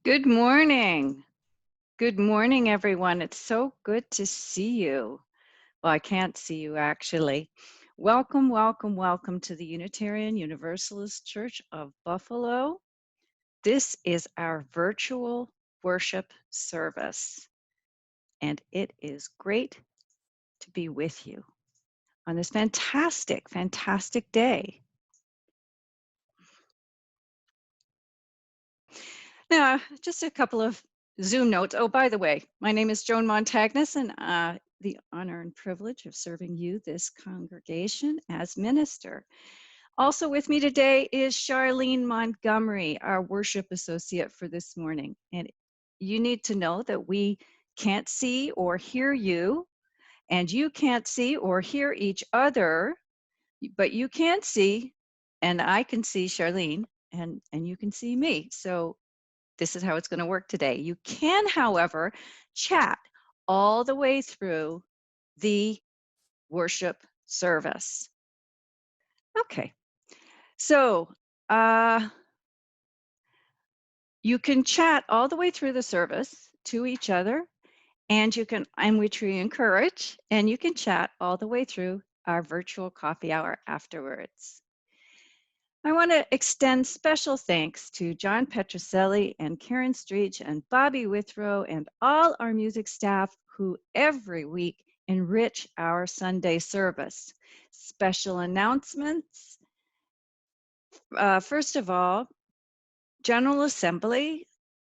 Good morning. Good morning, everyone. It's so good to see you. Well, I can't see you actually. Welcome, welcome, welcome to the Unitarian Universalist Church of Buffalo. This is our virtual worship service, and it is great to be with you on this fantastic, fantastic day. Now, just a couple of Zoom notes. Oh, by the way, my name is Joan Montagnes, and the honor and privilege of serving you, this congregation, as minister. Also with me today is Charlene Montgomery, our worship associate for this morning. And you need to know that we can't see or hear you, and you can't see or hear each other, but you can see, and I can see Charlene, and you can see me. So this is how it's going to work today. You can, however, chat all the way through the worship service. Okay, so you can chat all the way through the service to each other, and you can, and which we encourage, and you can chat all the way through our virtual coffee hour afterwards. I want to extend special thanks to John Petroselli and Karen Streech and Bobby Withrow and all our music staff who every week enrich our Sunday service. Special announcements. First of all, General Assembly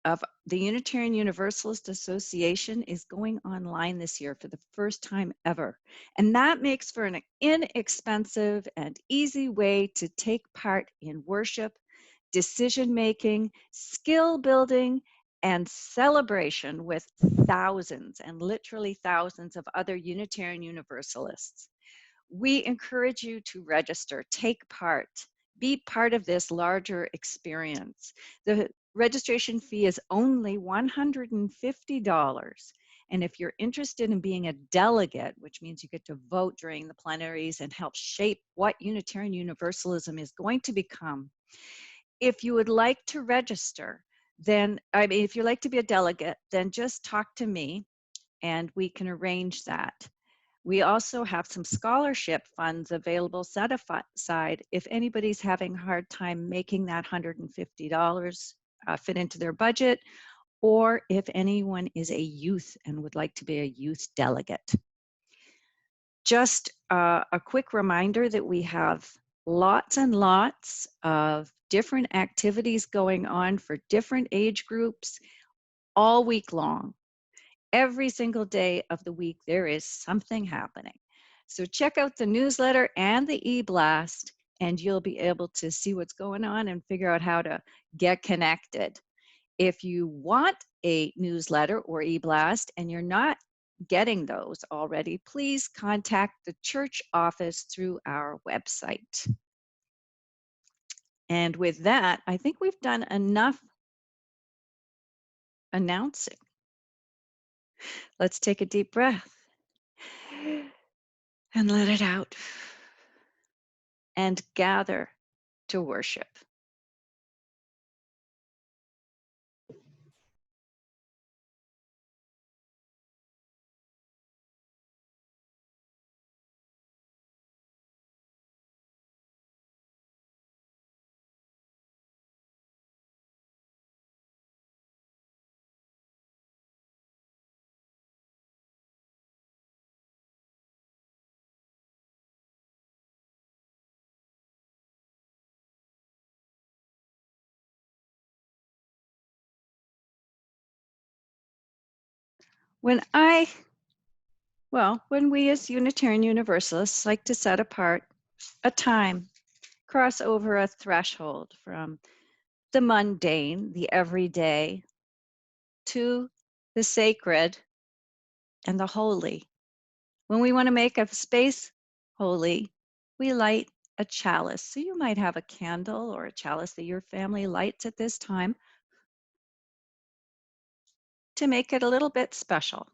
of the Unitarian Universalist Association is going online this year for the first time ever. And that makes for an inexpensive and easy way to take part in worship, decision-making, skill building, and celebration with thousands and literally thousands of other Unitarian Universalists. We encourage you to register, take part, be part of this larger experience. The registration fee is only $150. And if you're interested in being a delegate, which means you get to vote during the plenaries and help shape what Unitarian Universalism is going to become, if you would like to register, then, if you'd like to be a delegate, then just talk to me and we can arrange that. We also have some scholarship funds available set aside if anybody's having a hard time making that $150 fit into their budget, or if anyone is a youth and would like to be a youth delegate. Just a quick reminder that we have lots and lots of different activities going on for different age groups all week long. Every single day of the week, there is something happening. So check out the newsletter and the e-blast, and you'll be able to see what's going on and figure out how to get connected. If you want a newsletter or e-blast and you're not getting those already, please contact the church office through our website. And with that, I think we've done enough announcing. Let's take a deep breath and let it out and gather to worship. When we as Unitarian Universalists like to set apart a time, cross over a threshold from the mundane, the everyday, to the sacred and the holy. When we want to make a space holy, we light a chalice. So you might have a candle or a chalice that your family lights at this time to make it a little bit special.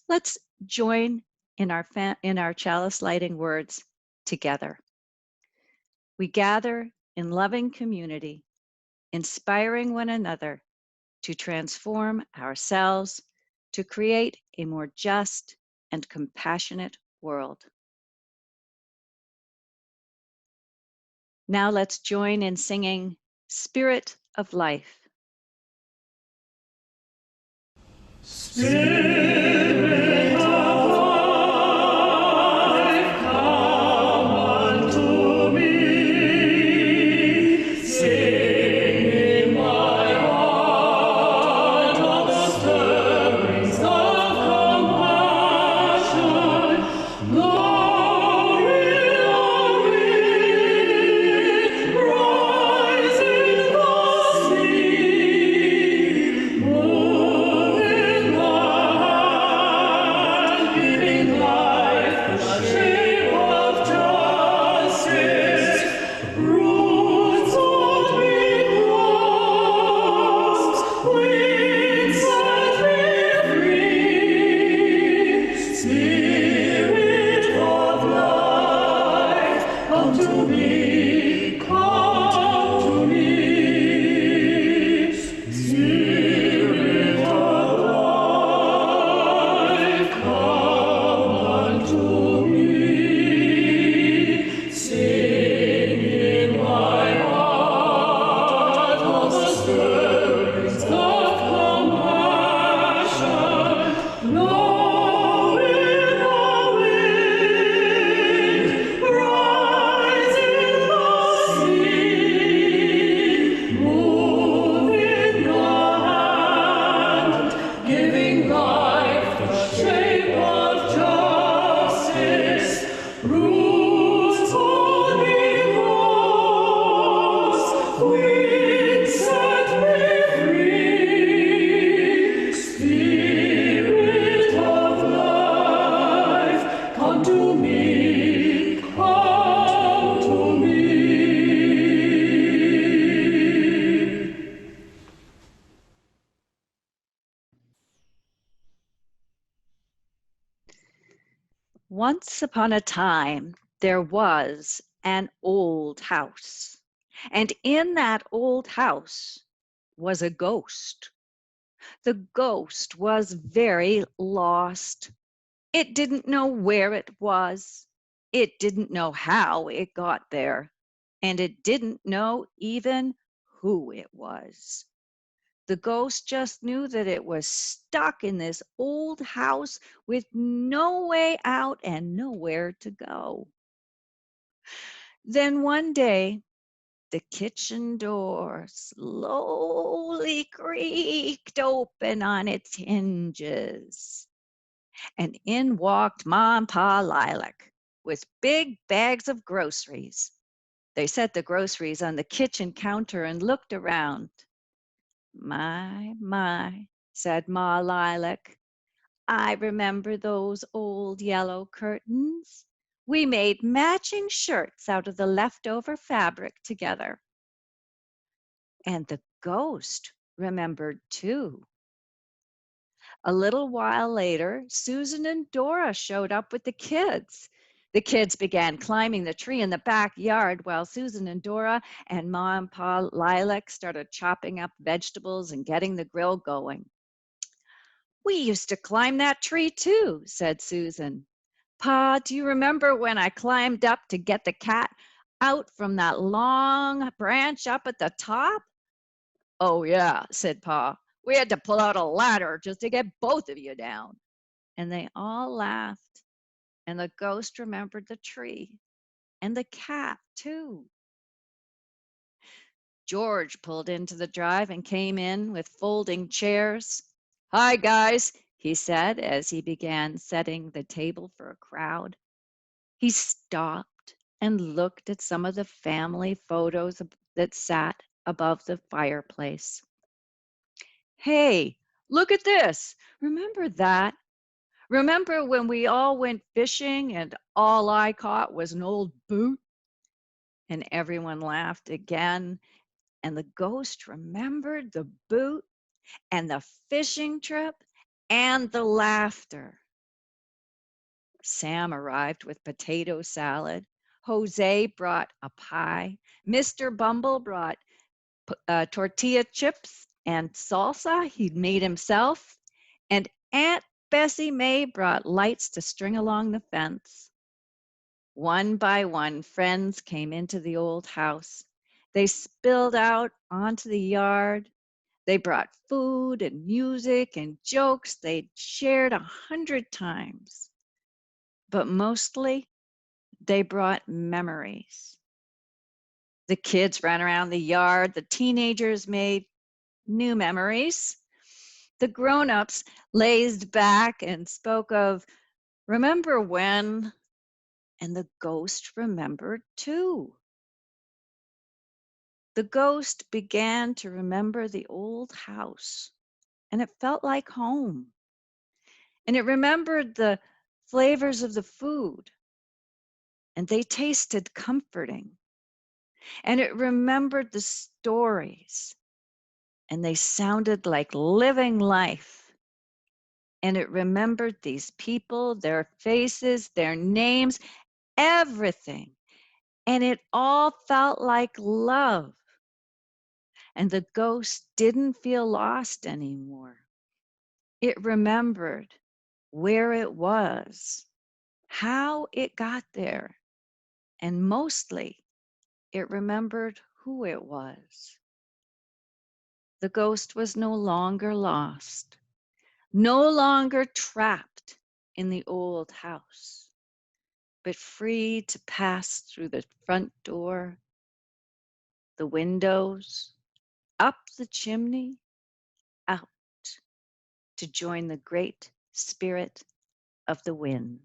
Let's join in our chalice lighting words together. We gather in loving community, inspiring one another to transform ourselves to create a more just and compassionate world. Now let's join in singing Spirit of Life. Spirit of life, come unto me. Sing in my heart all the stirrings of compassion. Glory, glory, rise in the sea. Move in the hand, giving life the shape of justice. Roots on me grows, wings set me free. Spirit of life, come to me, come to me. Spirit of life, come unto me. Sing in my heart all the stirrings of compassion. Blow in the wind, rise in the sea. Move in the hand, giving life the shape of justice. Roots on me grows, wings set me free. Spirit of life, come to me, come to me. Once upon a time, there was an old house, and in that old house was a ghost. The ghost was very lost. It didn't know where it was. It didn't know how it got there, and it didn't know even who it was. The ghost just knew that it was stuck in this old house with no way out and nowhere to go. Then one day, the kitchen door slowly creaked open on its hinges, and in walked Ma and Pa Lilac with big bags of groceries. They set the groceries on the kitchen counter and looked around. My, said Ma Lilac, I remember those old yellow curtains. We made matching shirts out of the leftover fabric together. And the ghost remembered too. A little while later, Susan and Dora showed up with the kids. The kids began climbing the tree in the backyard while Susan and Dora and Ma and Pa Lilac started chopping up vegetables and getting the grill going. We used to climb that tree too, said Susan. Pa, do you remember when I climbed up to get the cat out from that long branch up at the top? Oh, yeah, said Pa. We had to pull out a ladder just to get both of you down. And they all laughed, and the ghost remembered the tree and the cat, too. George pulled into the drive and came in with folding chairs. Hi, guys, he said as he began setting the table for a crowd. He stopped and looked at some of the family photos that sat above the fireplace. Hey, look at this. Remember that? Remember when we all went fishing and all I caught was an old boot? And everyone laughed again. And the ghost remembered the boot and the fishing trip and the laughter. Sam arrived with potato salad. Jose brought a pie. Mr. Bumble brought tortilla chips. And salsa he'd made himself. And Aunt Bessie May brought lights to string along the fence. One by one, friends came into the old house. They spilled out onto the yard. They brought food and music and jokes they'd shared 100 times. But mostly, they brought memories. The kids ran around the yard. The teenagers made new memories. The grown-ups lazed back and spoke of, remember when? And the ghost remembered too. The ghost began to remember the old house, and it felt like home. And it remembered the flavors of the food, and they tasted comforting. And it remembered the stories, and they sounded like living life. And it remembered these people, their faces, their names, everything. And it all felt like love. And the ghost didn't feel lost anymore. It remembered where it was, how it got there, and mostly it remembered who it was. The ghost was no longer lost, no longer trapped in the old house, but free to pass through the front door, the windows, up the chimney, out to join the great spirit of the wind.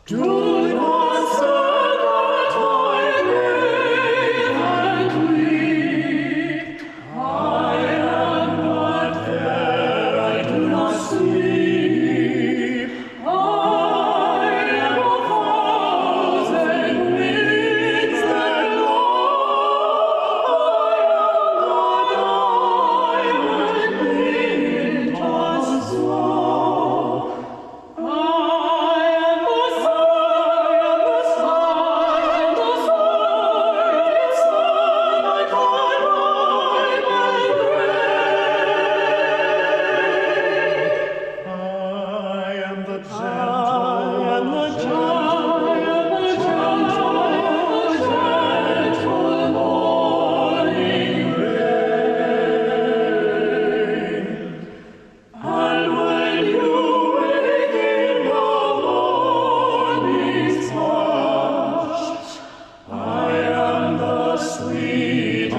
Do not say that I live and weep. I am not there, I do not sleep. I am a thousand winds that blow. I am the diamond wind-tossed snow.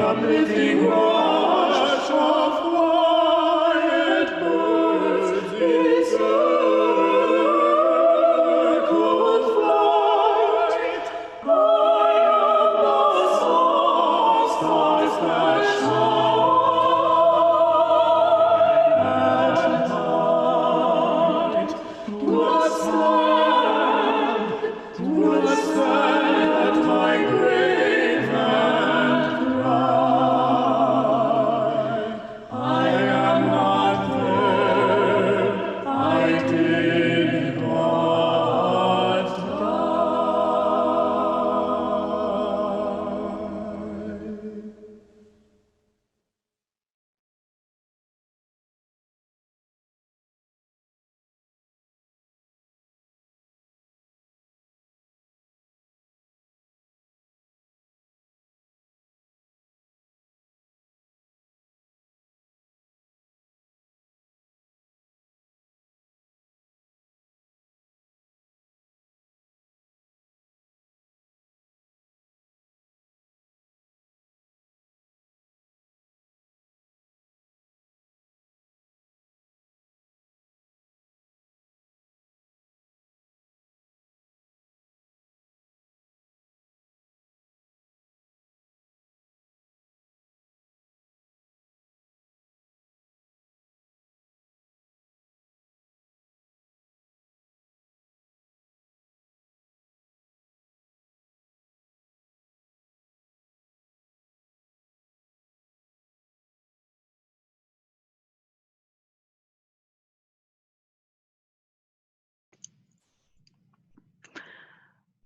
Uplifting rush of quiet birds in song.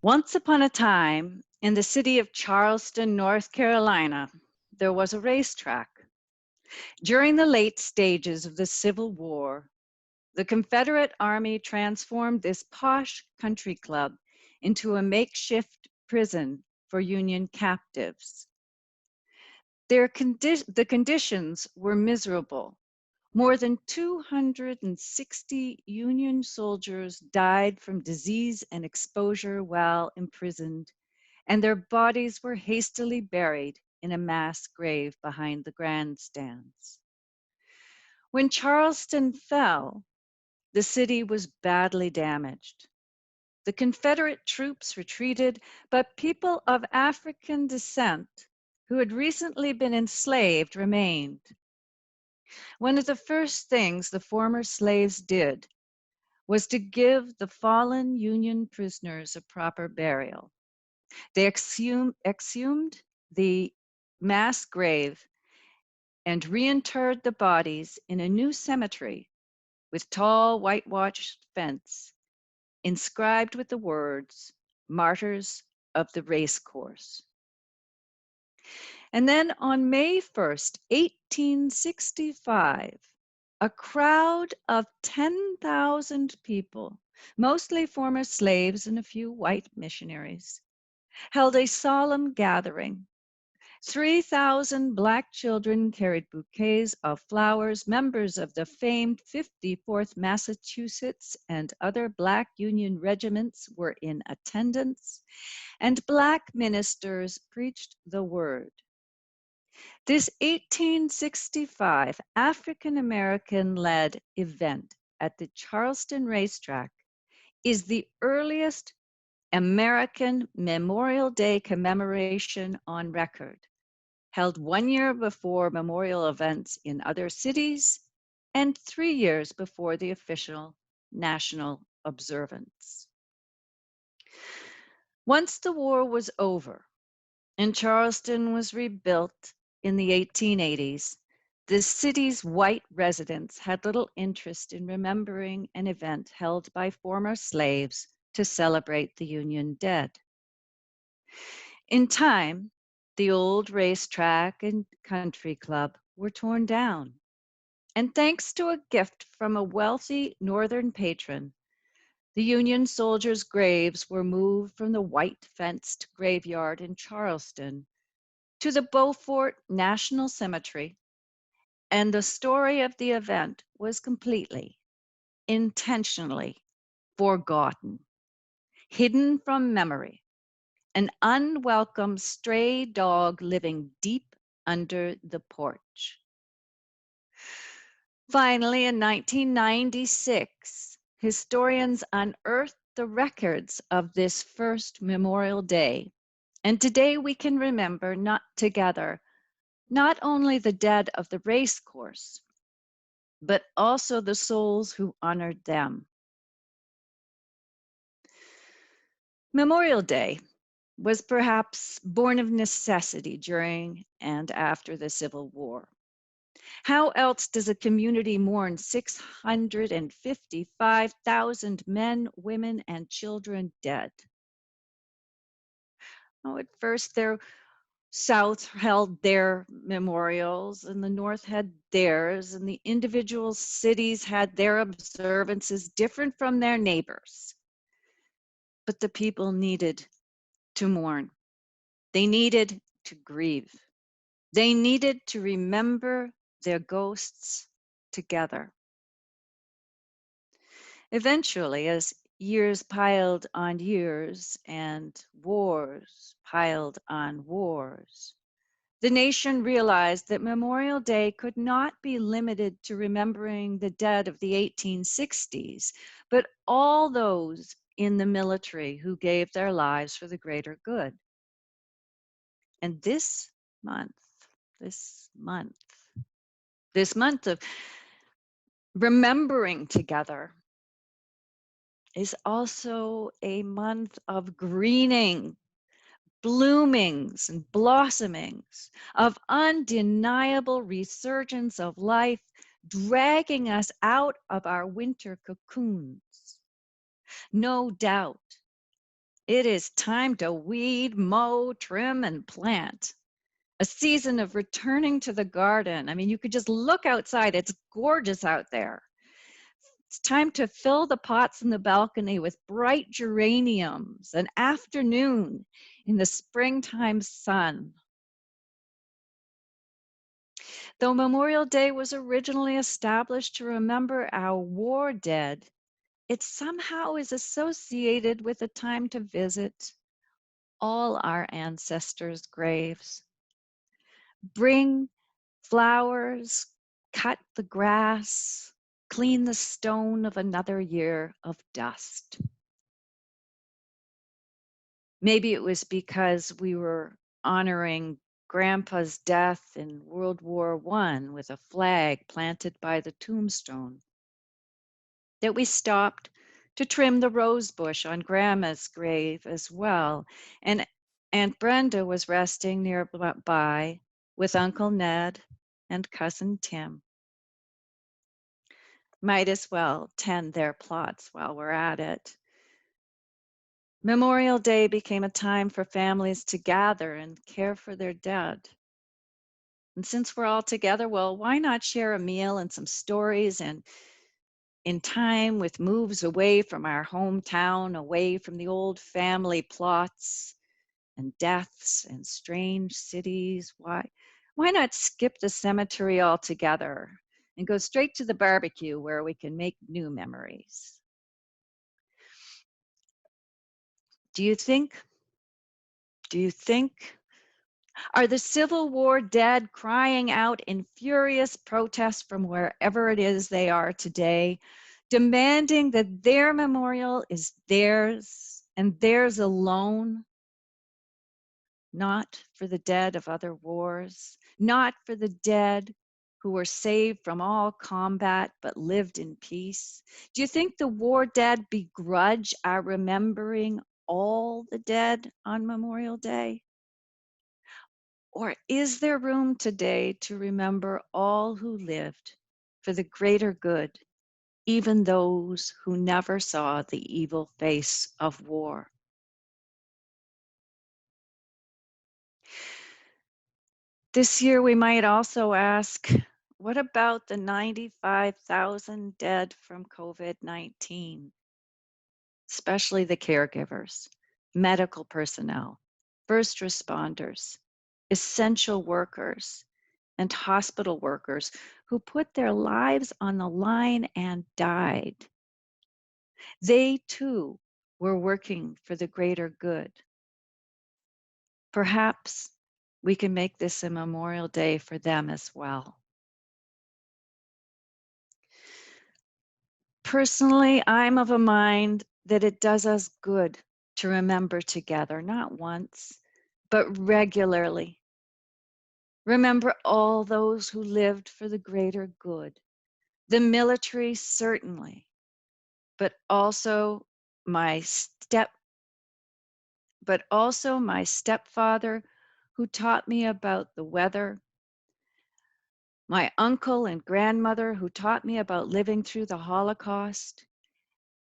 Once upon a time, in the city of Charleston, North Carolina, there was a racetrack. During the late stages of the Civil War, the Confederate Army transformed this posh country club into a makeshift prison for Union captives. The conditions were miserable. More than 260 Union soldiers died from disease and exposure while imprisoned, and their bodies were hastily buried in a mass grave behind the grandstands. When Charleston fell, the city was badly damaged. The Confederate troops retreated, but people of African descent who had recently been enslaved remained. One of the first things the former slaves did was to give the fallen Union prisoners a proper burial. They exhumed the mass grave and reinterred the bodies in a new cemetery with tall whitewashed fence inscribed with the words, Martyrs of the Racecourse. And then on May 1st, 1865, a crowd of 10,000 people, mostly former slaves and a few white missionaries, held a solemn gathering. 3,000 Black children carried bouquets of flowers. Members of the famed 54th Massachusetts and other Black Union regiments were in attendance, and Black ministers preached the word. This 1865 African American led event at the Charleston racetrack is the earliest American Memorial Day commemoration on record, held 1 year before memorial events in other cities and 3 years before the official national observance. Once the war was over and Charleston was rebuilt in the 1880s, the city's white residents had little interest in remembering an event held by former slaves to celebrate the Union dead. In time, the old racetrack and country club were torn down. And thanks to a gift from a wealthy Northern patron, the Union soldiers' graves were moved from the white fenced graveyard in Charleston to the Beaufort National Cemetery, and the story of the event was completely, intentionally forgotten, hidden from memory, an unwelcome stray dog living deep under the porch. Finally, in 1996, historians unearthed the records of this first Memorial Day. And today we can remember together not only the dead of the race course, but also the souls who honored them. Memorial Day was perhaps born of necessity during and after the Civil War. How else does a community mourn 655,000 men, women, and children dead? Oh, at first, the South held their memorials, and the North had theirs, and the individual cities had their observances different from their neighbors. But the people needed to mourn. They needed to grieve. They needed to remember their ghosts together. Eventually, as years piled on years and wars piled on wars, the nation realized that Memorial Day could not be limited to remembering the dead of the 1860s, but all those in the military who gave their lives for the greater good. And month, this month, this month of remembering together is also a month of greening, bloomings and blossomings, of undeniable resurgence of life, dragging us out of our winter cocoons. No doubt, It is time to weed, mow, trim, and plant. A season of returning to the garden. I mean, you could just look outside. It's gorgeous out there. It's time to fill the pots in the balcony with bright geraniums, an afternoon in the springtime sun. Though Memorial Day was originally established to remember our war dead, it somehow is associated with a time to visit all our ancestors' graves. Bring flowers, cut the grass, clean the stone of another year of dust. Maybe it was because we were honoring Grandpa's death in World War I with a flag planted by the tombstone that we stopped to trim the rose bush on Grandma's grave as well. And Aunt Brenda was resting nearby with Uncle Ned and Cousin Tim. Might as well tend their plots while we're at it. Memorial Day became a time for families to gather and care for their dead. And since we're all together, well, why not share a meal and some stories, and in time with moves away from our hometown, away from the old family plots and deaths and strange cities? Why not skip the cemetery altogether and go straight to the barbecue where we can make new memories? Do you think, are the Civil War dead crying out in furious protest from wherever it is they are today, demanding that their memorial is theirs and theirs alone? Not for the dead of other wars, not for the dead who were saved from all combat but lived in peace? Do you think the war dead begrudge our remembering all the dead on Memorial Day? Or is there room today to remember all who lived for the greater good, even those who never saw the evil face of war? This year, we might also ask, what about the 95,000 dead from COVID-19, especially the caregivers, medical personnel, first responders, essential workers, and hospital workers who put their lives on the line and died? They too were working for the greater good. Perhaps we can make this a Memorial Day for them as well. Personally, I'm of a mind that it does us good to remember together, not once, but regularly. Remember all those who lived for the greater good. The military, certainly, but also my stepfather, who taught me about the weather, my uncle and grandmother, who taught me about living through the Holocaust,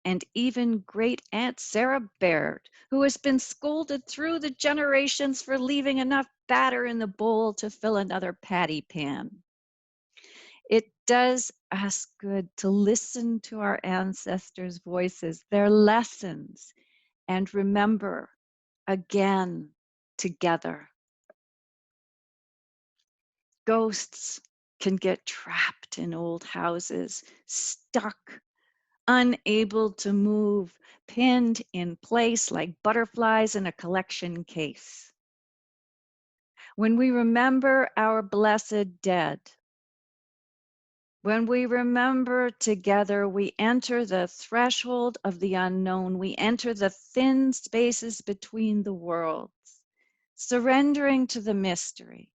and even great Aunt Sarah Baird, who has been scolded through the generations for leaving enough batter in the bowl to fill another patty pan. It does us good to listen to our ancestors' voices, their lessons, and remember again together. Ghosts can get trapped in old houses, stuck, unable to move, pinned in place like butterflies in a collection case. When we remember our blessed dead, when we remember together, we enter the threshold of the unknown. We enter the thin spaces between the worlds, surrendering to the mystery,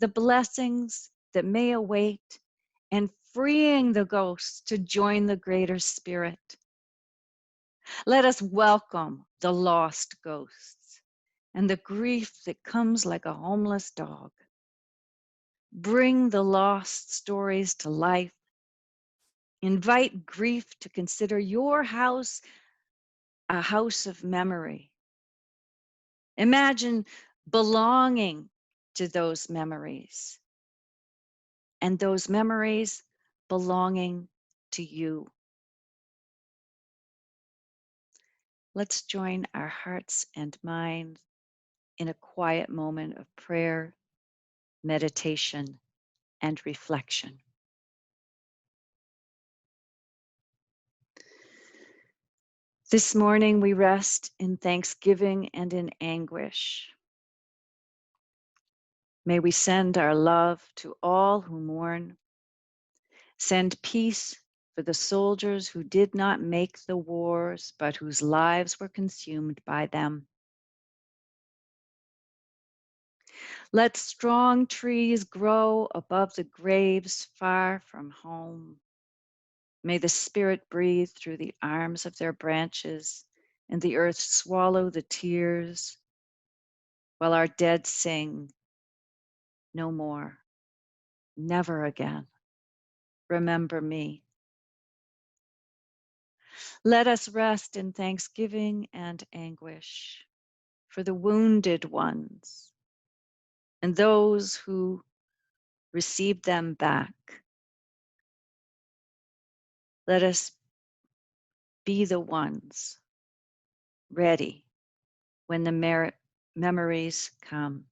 the blessings that may await, and freeing the ghosts to join the greater spirit. Let us welcome the lost ghosts and the grief that comes like a homeless dog. Bring the lost stories to life. Invite grief to consider your house a house of memory, Imagine belonging to those memories and those memories belonging to you. Let's join our hearts and minds in a quiet moment of prayer, meditation, and reflection. This morning we rest in thanksgiving and in anguish. May we send our love to all who mourn. Send peace for the soldiers who did not make the wars, but whose lives were consumed by them. Let strong trees grow above the graves far from home. May the Spirit breathe through the arms of their branches, and the earth swallow the tears, while our dead sing, no more, never again. Remember me. Let us rest in thanksgiving and anguish for the wounded ones and those who received them back. Let us be the ones ready when the memories come,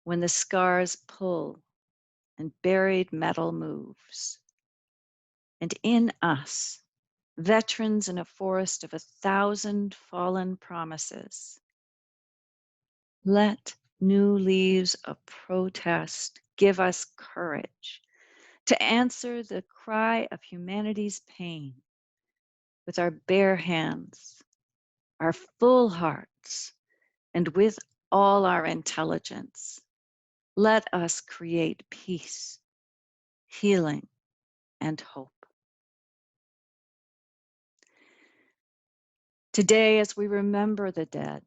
when the scars pull and buried metal moves. And in us, veterans in a forest of 1,000 fallen promises, let new leaves of protest give us courage to answer the cry of humanity's pain with our bare hands, our full hearts, and with all our intelligence. Let us create peace, healing, and hope. Today, as we remember the dead,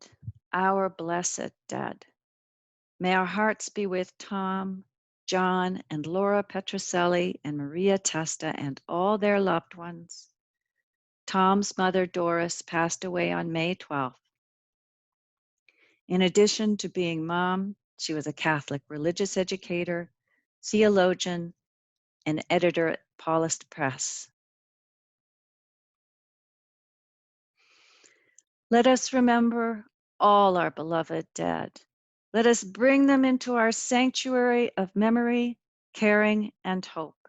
our blessed dead, may our hearts be with Tom, John, and Laura Petroselli, and Maria Testa, and all their loved ones. Tom's mother, Doris, passed away on May 12th. In addition to being mom, she was a Catholic religious educator, theologian, and editor at Paulist Press. Let us remember all our beloved dead. Let us bring them into our sanctuary of memory, caring, and hope.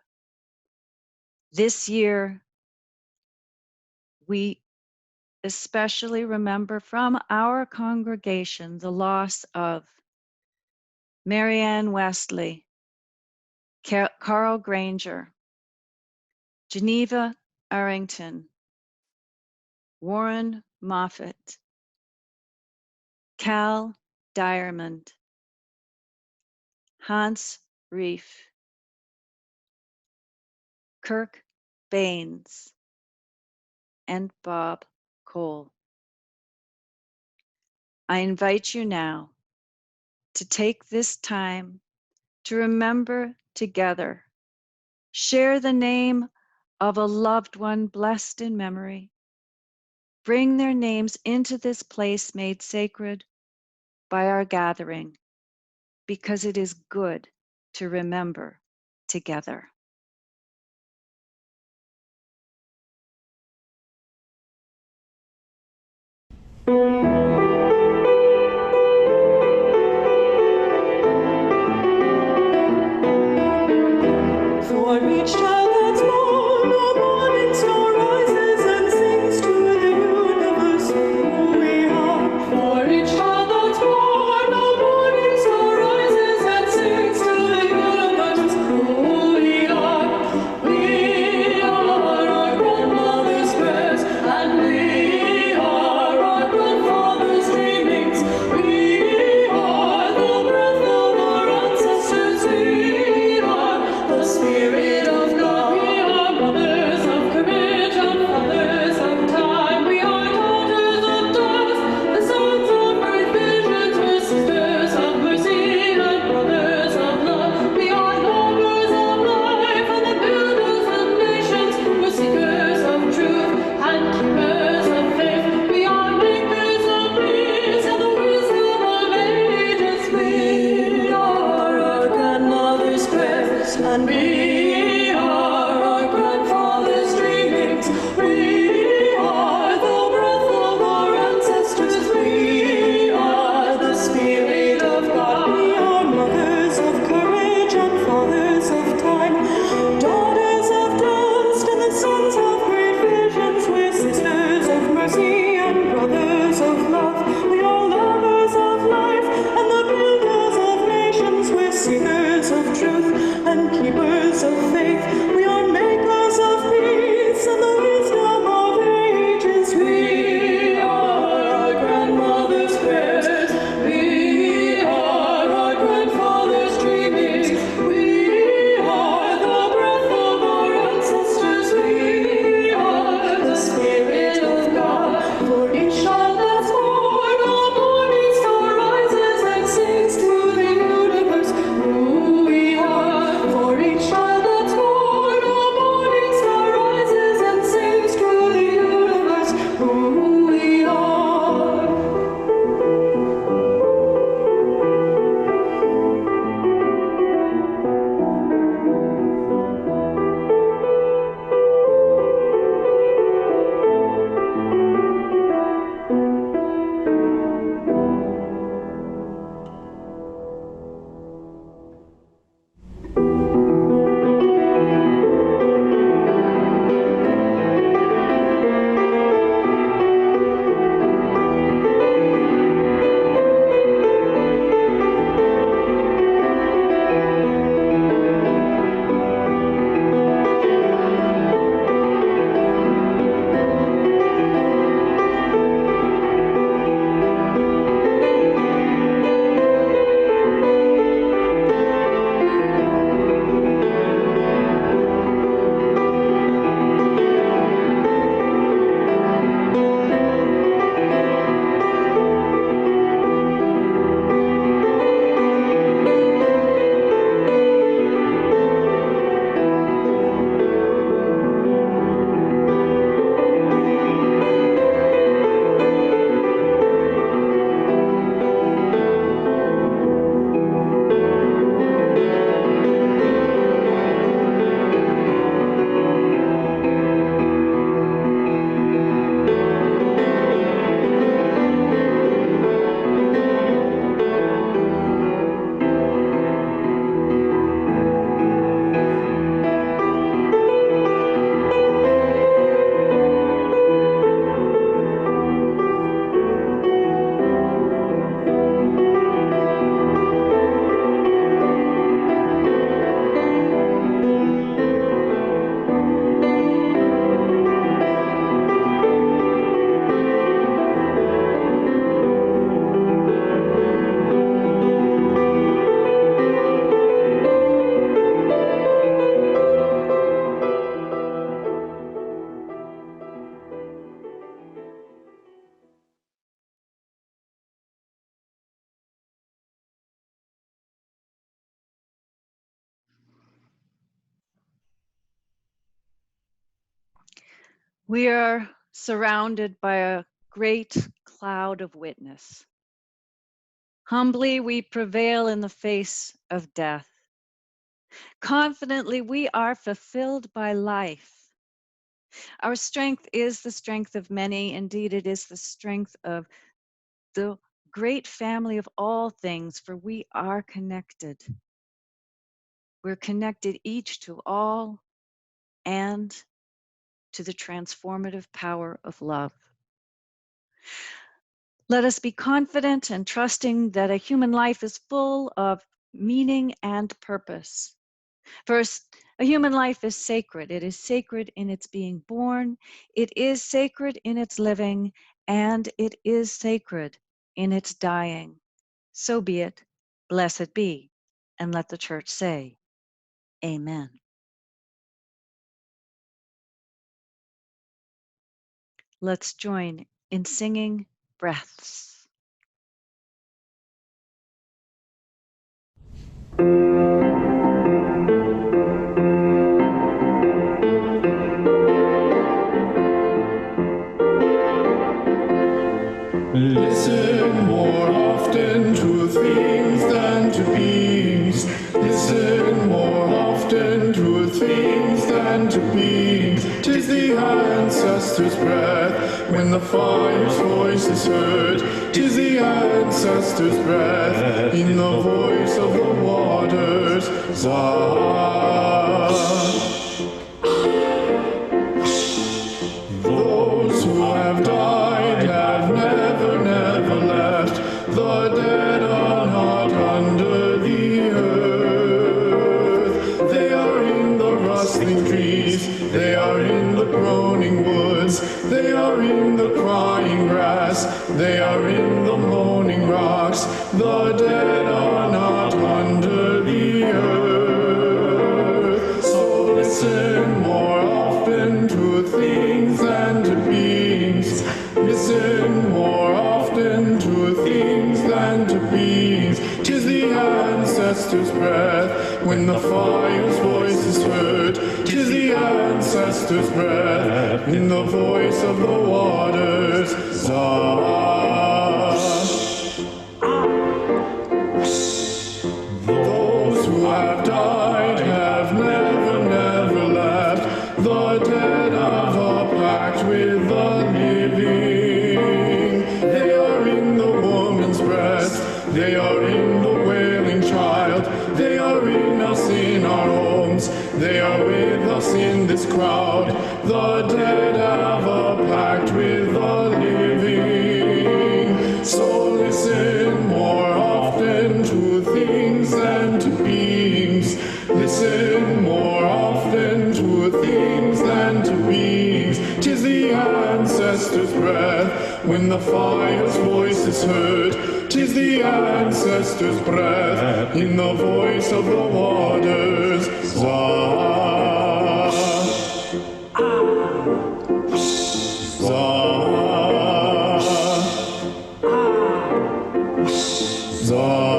This year, we especially remember from our congregation the loss of Marianne Westley, Carl Granger, Geneva Arrington, Warren Moffett, Cal Diamond, Hans Reef, Kirk Baines, and Bob Cole. I invite you now to take this time to remember together, share the name of a loved one blessed in memory, bring their names into this place made sacred by our gathering, because it is good to remember together. So I reached out that's more, the morning star rises and sings to the universe who we are. For each child that's born, the morning star rises and sings to the universe who we are. We are our grandmother's prayers, and we are our grandfather's We are surrounded by a great cloud of witness. Humbly we prevail in the face of death. Confidently we are fulfilled by life. Our strength is the strength of many. Indeed, it is the strength of the great family of all things, for we are connected. We're connected each to all and to the transformative power of love. Let us be confident and trusting that a human life is full of meaning and purpose. First, a human life is sacred. It is sacred in its being born, it is sacred in its living, and it is sacred in its dying. So be it, blessed be, and let the church say, Amen. Let's join in singing breaths. Listen more often to things than to beings. Listen more often to things than to beings. 'Tis the ancestors' breath when the fire's voice is heard. 'Tis the ancestors' breath in the voice of the waters. Zah. Those who have died have never, never left. The dead are not under the earth. They are in the rustling trees. They are in the groaning woods. They are in the crying grass. They are in the moaning rocks. The dead are not under the earth. So listen more often to things than to beings. Listen more often to things than to beings. 'Tis the ancestors' breath when the fire's voice is heard. 'Tis the ancestors' breath in the voice of the waters. Zah. Those who have died have never, never left. The dead have a pact with the living. They are in the woman's breast. They are in the wailing child. They are in us in our homes. They are with us in this crowd. The dead have a pact with the living. So listen more often to things than to beings. Listen more often to things than to beings. 'Tis the ancestors' breath when the fire's voice is heard. 'Tis the ancestors' breath in the voice of the waters. Zah. Zah. Zah.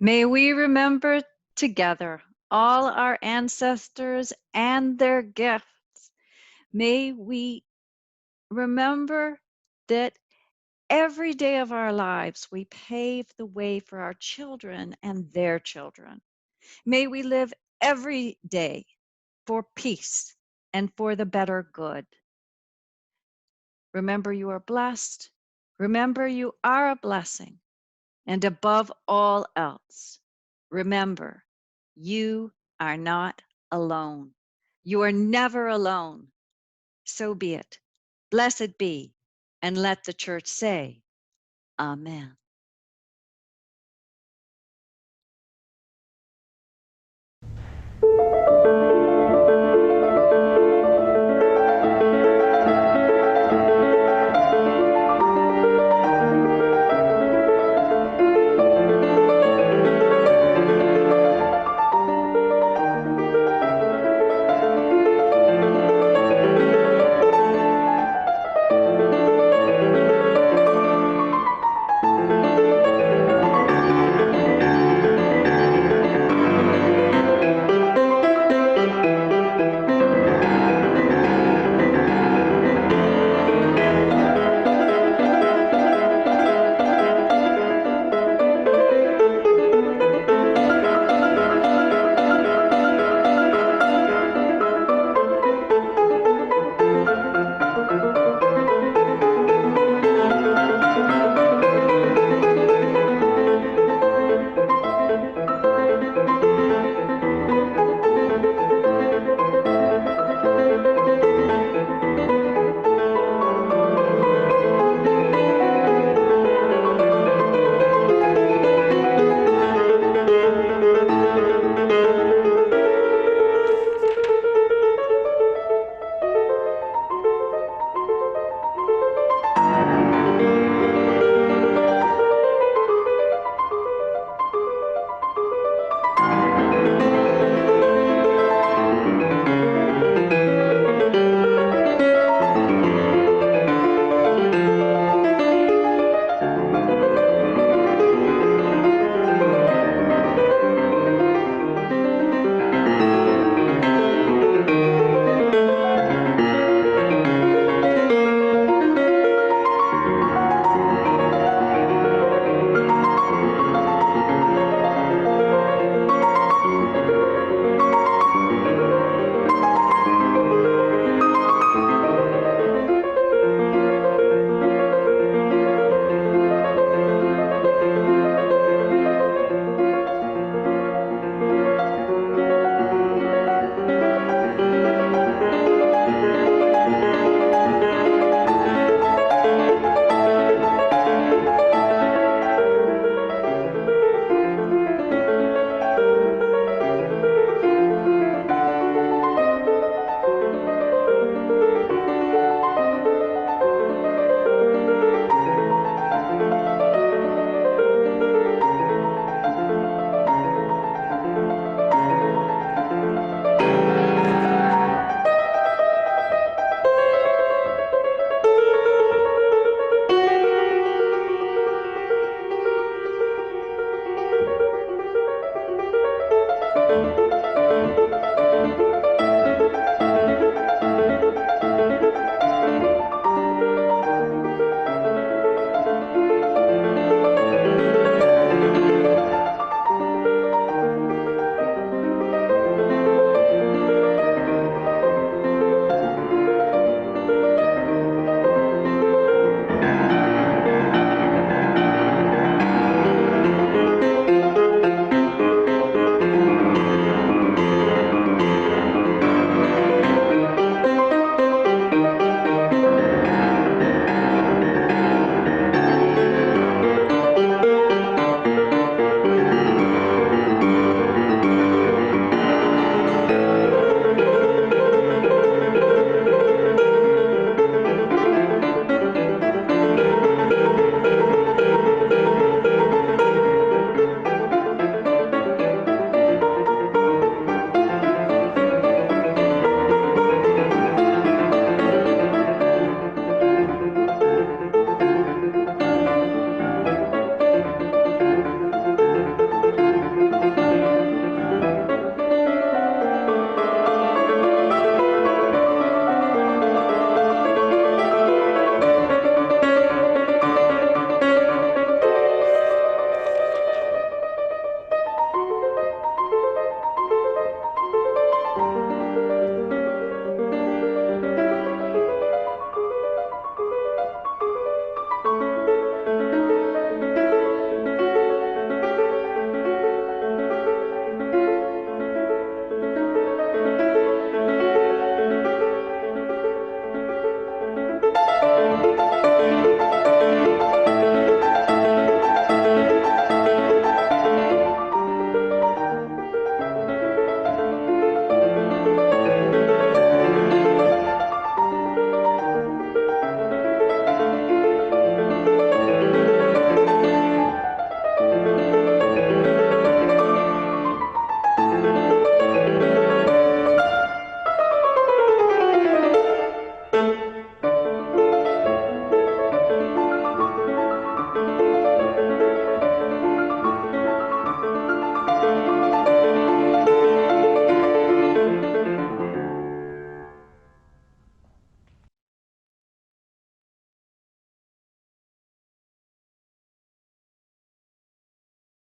May we remember together all our ancestors and their gifts. May we remember that every day of our lives we pave the way for our children and their children. May we live every day for peace and for the better good. Remember you are blessed. Remember you are a blessing. And above all else, remember, you are not alone. You are never alone. So be it. Blessed be. And let the church say, Amen.